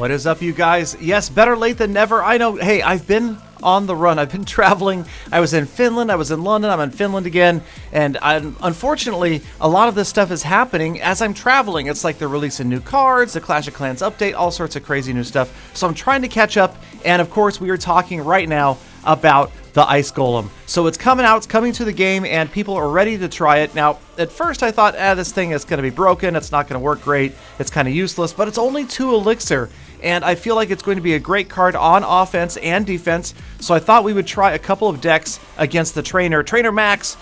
What is up, you guys? Yes, better late than never. I know. Hey, I've been on the run. I've been traveling. I was in Finland. I was in London. I'm in Finland again. And unfortunately, a lot of this stuff is happening as I'm traveling. It's like they're releasing new cards, the Clash of Clans update, all sorts of crazy new stuff. So I'm trying to catch up. And of course, we are talking right now about the Ice Golem. So it's coming out, it's coming to the game, and people are ready to try it. Now, at first I thought, this thing is going to be broken, it's not going to work great, it's kind of useless, but it's only 2 elixir, and I feel like it's going to be a great card on offense and defense, so I thought we would try a couple of decks against the trainer. Trainer Max,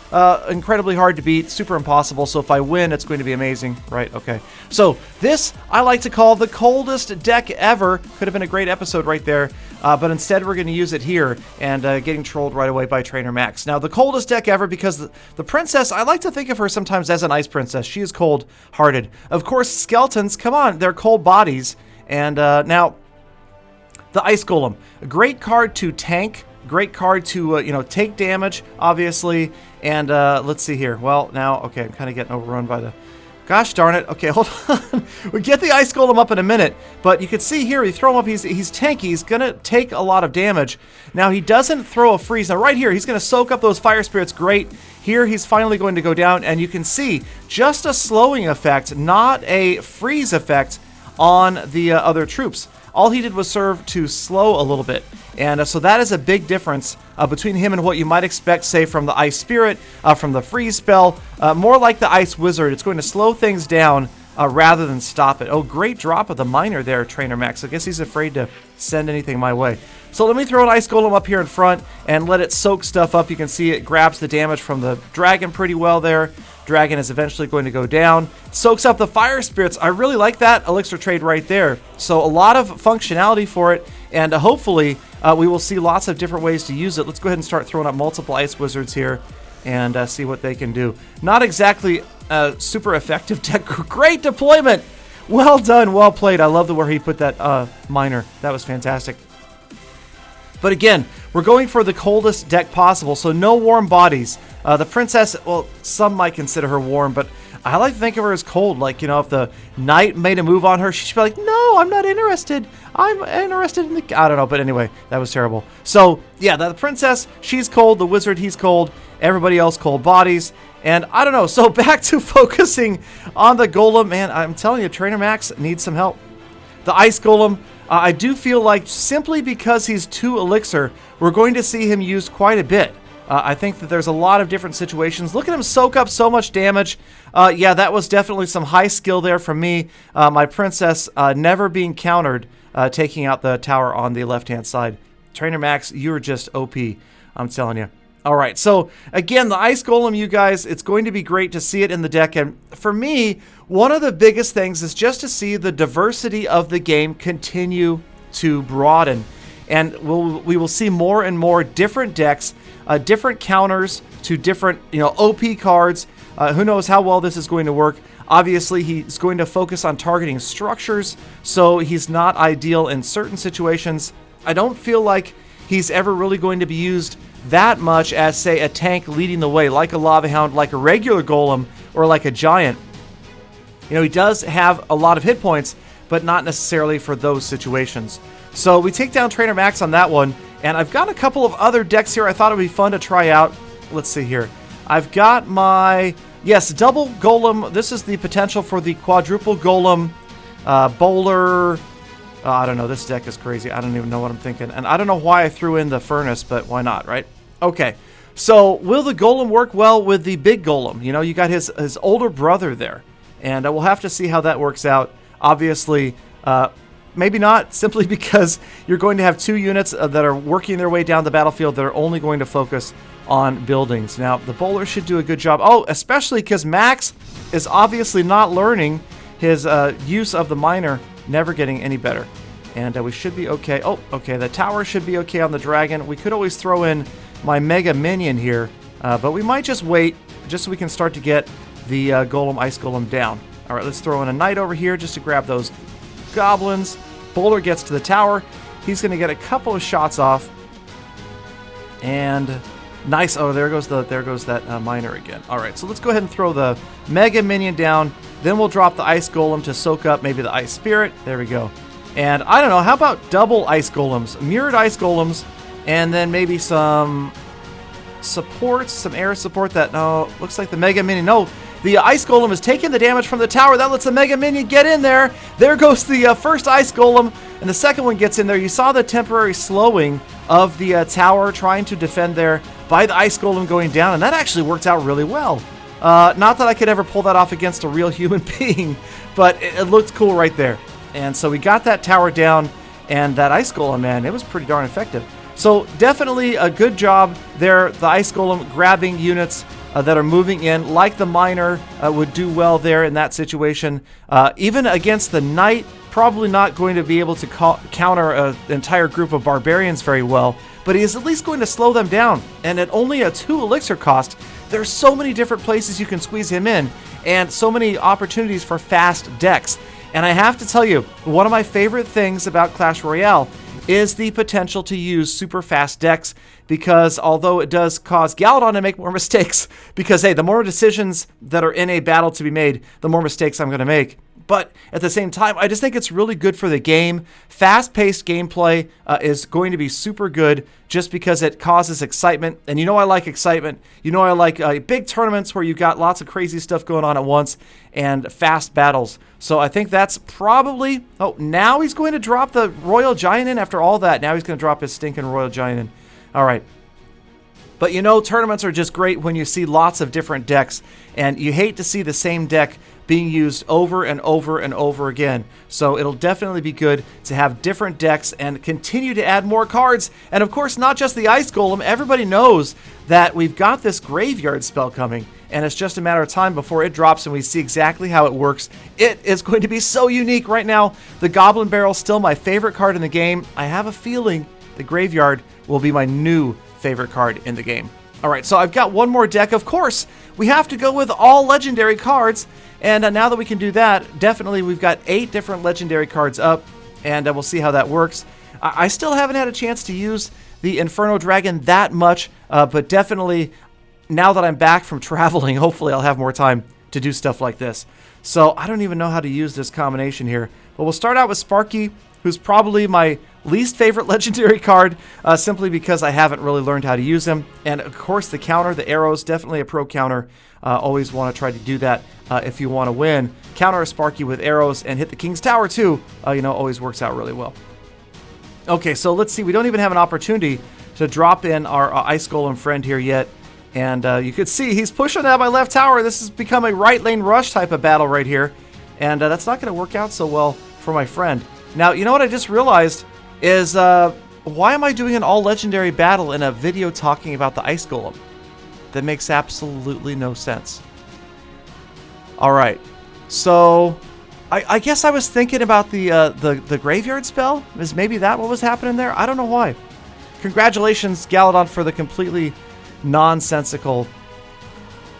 incredibly hard to beat, super impossible, so if I win, it's going to be amazing. Right, okay. So this, I like to call the coldest deck ever. Could have been a great episode right there, but instead we're going to use it here, and getting trolled right away by Trainer Max. Now, the coldest deck ever because the princess, I like to think of her sometimes as an ice princess. She is cold-hearted. Of course, skeletons, come on, they're cold bodies. And now, the Ice Golem, a great card to tank, great card to, take damage, obviously. And let's see here. Well, now, okay, I'm kind of getting overrun by the... Gosh darn it. Okay, hold on. We'll get the Ice Golem up in a minute. But you can see here, you throw him up, he's tanky. He's going to take a lot of damage. Now, he doesn't throw a freeze. Now, right here, he's going to soak up those fire spirits. Great. Here, he's finally going to go down. And you can see just a slowing effect, not a freeze effect on the other troops. All he did was serve to slow a little bit. And so that is a big difference between him and what you might expect, say, from the Ice Spirit, from the Freeze spell. More like the Ice Wizard. It's going to slow things down rather than stop it. Oh, great drop of the Miner there, Trainer Max. I guess he's afraid to send anything my way. So let me throw an Ice Golem up here in front and let it soak stuff up. You can see it grabs the damage from the dragon pretty well there. Dragon is eventually going to go down. Soaks up the fire spirits. I really like that elixir trade right there. So a lot of functionality for it, and hopefully we will see lots of different ways to use it. Let's go ahead and start throwing up multiple ice wizards here and see what they can do. Not exactly super effective deck. Great deployment. Well done, well played. I love the where he put that miner. That was fantastic. But again, we're going for the coldest deck possible, so no warm bodies. The princess, well, some might consider her warm, but I like to think of her as cold. Like, if the knight made a move on her, she'd be like, no, I'm not interested. I'm interested in the... I don't know, but anyway, that was terrible. So, yeah, the princess, she's cold. The wizard, he's cold. Everybody else, cold bodies. And I don't know, so back to focusing on the golem. Man, I'm telling you, Trainer Max needs some help. The Ice Golem, I do feel like simply because he's 2 elixir, we're going to see him used quite a bit. I think that there's a lot of different situations. Look at him soak up so much damage. Yeah, that was definitely some high skill there from me. My princess never being countered, taking out the tower on the left-hand side. Trainer Max, you're just OP, I'm telling you. All right, so again, the Ice Golem, you guys, it's going to be great to see it in the deck. And for me, one of the biggest things is just to see the diversity of the game continue to broaden. And we will see more and more different decks, different counters to different, OP cards. Who knows how well this is going to work. Obviously, he's going to focus on targeting structures, so he's not ideal in certain situations. I don't feel like he's ever really going to be used that much as, say, a tank leading the way, like a Lava Hound, like a regular Golem, or like a Giant. He does have a lot of hit points, but not necessarily for those situations. So we take down Trainer Max on that one, and I've got a couple of other decks here I thought it would be fun to try out. Let's see here. I've got my, double Golem. This is the potential for the quadruple Golem, Bowler. I don't know, this deck is crazy. I don't even know what I'm thinking. And I don't know why I threw in the Furnace, but why not, right? Okay, so will the Golem work well with the big Golem? You got his older brother there, and we'll have to see how that works out. Obviously, maybe not, simply because you're going to have 2 units that are working their way down the battlefield that are only going to focus on buildings. Now, the Bowler should do a good job. Oh, especially because Max is obviously not learning his use of the Miner, never getting any better. And we should be okay. Oh, okay, the tower should be okay on the dragon. We could always throw in my Mega Minion here, but we might just wait, just so we can start to get the Ice Golem down. All right, let's throw in a Knight over here just to grab those goblins. Bowler gets to the tower. He's going to get a couple of shots off. And nice. Oh, there goes that miner again. All right, so let's go ahead and throw the Mega Minion down. Then we'll drop the Ice Golem to soak up maybe the Ice Spirit. There we go. And I don't know, how about double ice golems? Mirrored ice golems, and then maybe some supports, some air support that, no, looks like the Mega Minion. No, the Ice Golem is taking the damage from the tower. That lets the Mega Minion get in there. There goes the first Ice Golem, and the second one gets in there. You saw the temporary slowing of the tower trying to defend there by the Ice Golem going down, and that actually worked out really well. Not that I could ever pull that off against a real human being, but it looked cool right there. And so we got that tower down, and that Ice Golem, man, it was pretty darn effective. So definitely a good job there, the Ice Golem grabbing units that are moving in, like the Miner would do well there in that situation. Even against the Knight, probably not going to be able to counter an entire group of Barbarians very well, but he is at least going to slow them down. And at only a 2 elixir cost, there's so many different places you can squeeze him in, and so many opportunities for fast decks. And I have to tell you, one of my favorite things about Clash Royale is the potential to use super fast decks, because although it does cause Galadon to make more mistakes, because hey, the more decisions that are in a battle to be made, the more mistakes I'm going to make. But at the same time, I just think it's really good for the game. Fast-paced gameplay is going to be super good just because it causes excitement. And you know I like excitement. You know I like big tournaments where you've got lots of crazy stuff going on at once and fast battles. So I think that's probably... Oh, now he's going to drop the Royal Giant in after all that. Now he's going to drop his stinking Royal Giant in. All right. But you know, tournaments are just great when you see lots of different decks, and you hate to see the same deck being used over and over and over again. So it'll definitely be good to have different decks and continue to add more cards. And of course, not just the Ice Golem. Everybody knows that we've got this graveyard spell coming, and it's just a matter of time before it drops and we see exactly how it works. It is going to be so unique right now. The Goblin Barrel, still my favorite card in the game. I have a feeling the graveyard will be my new favorite card in the game. All right, so I've got one more deck. Of course, we have to go with all legendary cards. And now that we can do that, definitely we've got 8 different legendary cards up, and we'll see how that works. I still haven't had a chance to use the Inferno Dragon that much, but definitely now that I'm back from traveling, hopefully I'll have more time to do stuff like this. So I don't even know how to use this combination here. But we'll start out with Sparky, who's probably my least favorite legendary card, simply because I haven't really learned how to use him. And of course the counter, the arrows, definitely a pro counter. Always want to try to do that if you want to win. Counter a Sparky with arrows and hit the King's Tower too, always works out really well. Okay, so let's see. We don't even have an opportunity to drop in our Ice Golem friend here yet. And you could see he's pushing out my left tower. This has become a right lane rush type of battle right here. And that's not going to work out so well for my friend. Now, you know what I just realized is, why am I doing an all-legendary battle in a video talking about the Ice Golem? That makes absolutely no sense. Alright, so I guess I was thinking about the graveyard spell. Is maybe that what was happening there? I don't know why. Congratulations, Galadon, for the completely nonsensical...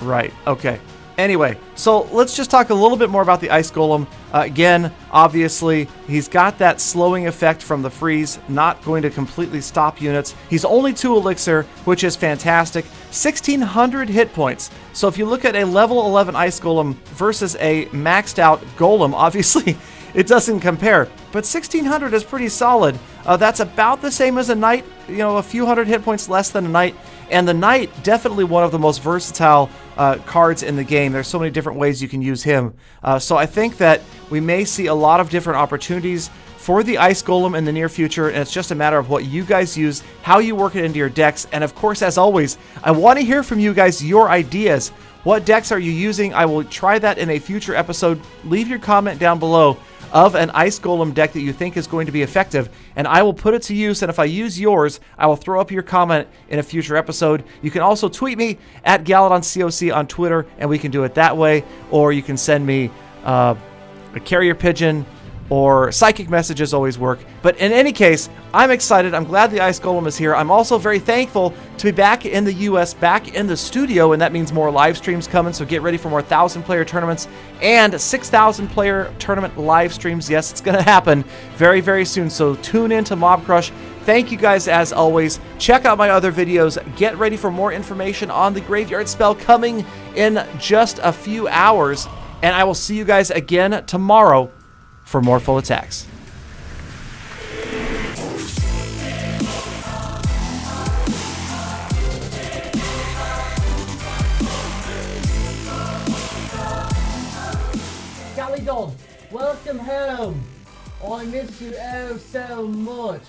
Right, okay. Anyway, so let's just talk a little bit more about the Ice Golem. Again, obviously, he's got that slowing effect from the freeze, not going to completely stop units. He's only 2 elixir, which is fantastic. 1,600 hit points. So if you look at a level 11 Ice Golem versus a maxed out Golem, obviously it doesn't compare. But 1,600 is pretty solid. That's about the same as a Knight, a few hundred hit points less than a Knight. And the Knight, definitely one of the most versatile cards in the game. There's so many different ways you can use him. So I think that we may see a lot of different opportunities for the Ice Golem in the near future, and it's just a matter of what you guys use, how you work it into your decks, and of course, as always, I want to hear from you guys your ideas. What decks are you using? I will try that in a future episode. Leave your comment down below of an Ice Golem deck that you think is going to be effective, and I will put it to use, and if I use yours, I will throw up your comment in a future episode. You can also tweet me at GaladonCOC on Twitter, and we can do it that way, or you can send me a carrier pigeon, or psychic messages always work. But in any case, I'm excited. I'm glad the Ice Golem is here. I'm also very thankful to be back in the US, back in the studio, and that means more live streams coming, so get ready for more 1,000-player tournaments and 6,000-player tournament live streams. Yes, it's going to happen very, very soon, so tune in to Mob Crush. Thank you guys as always. Check out my other videos. Get ready for more information on the Graveyard Spell coming in just a few hours, and I will see you guys again tomorrow for more full attacks. Polygon, welcome home. I miss you oh so much.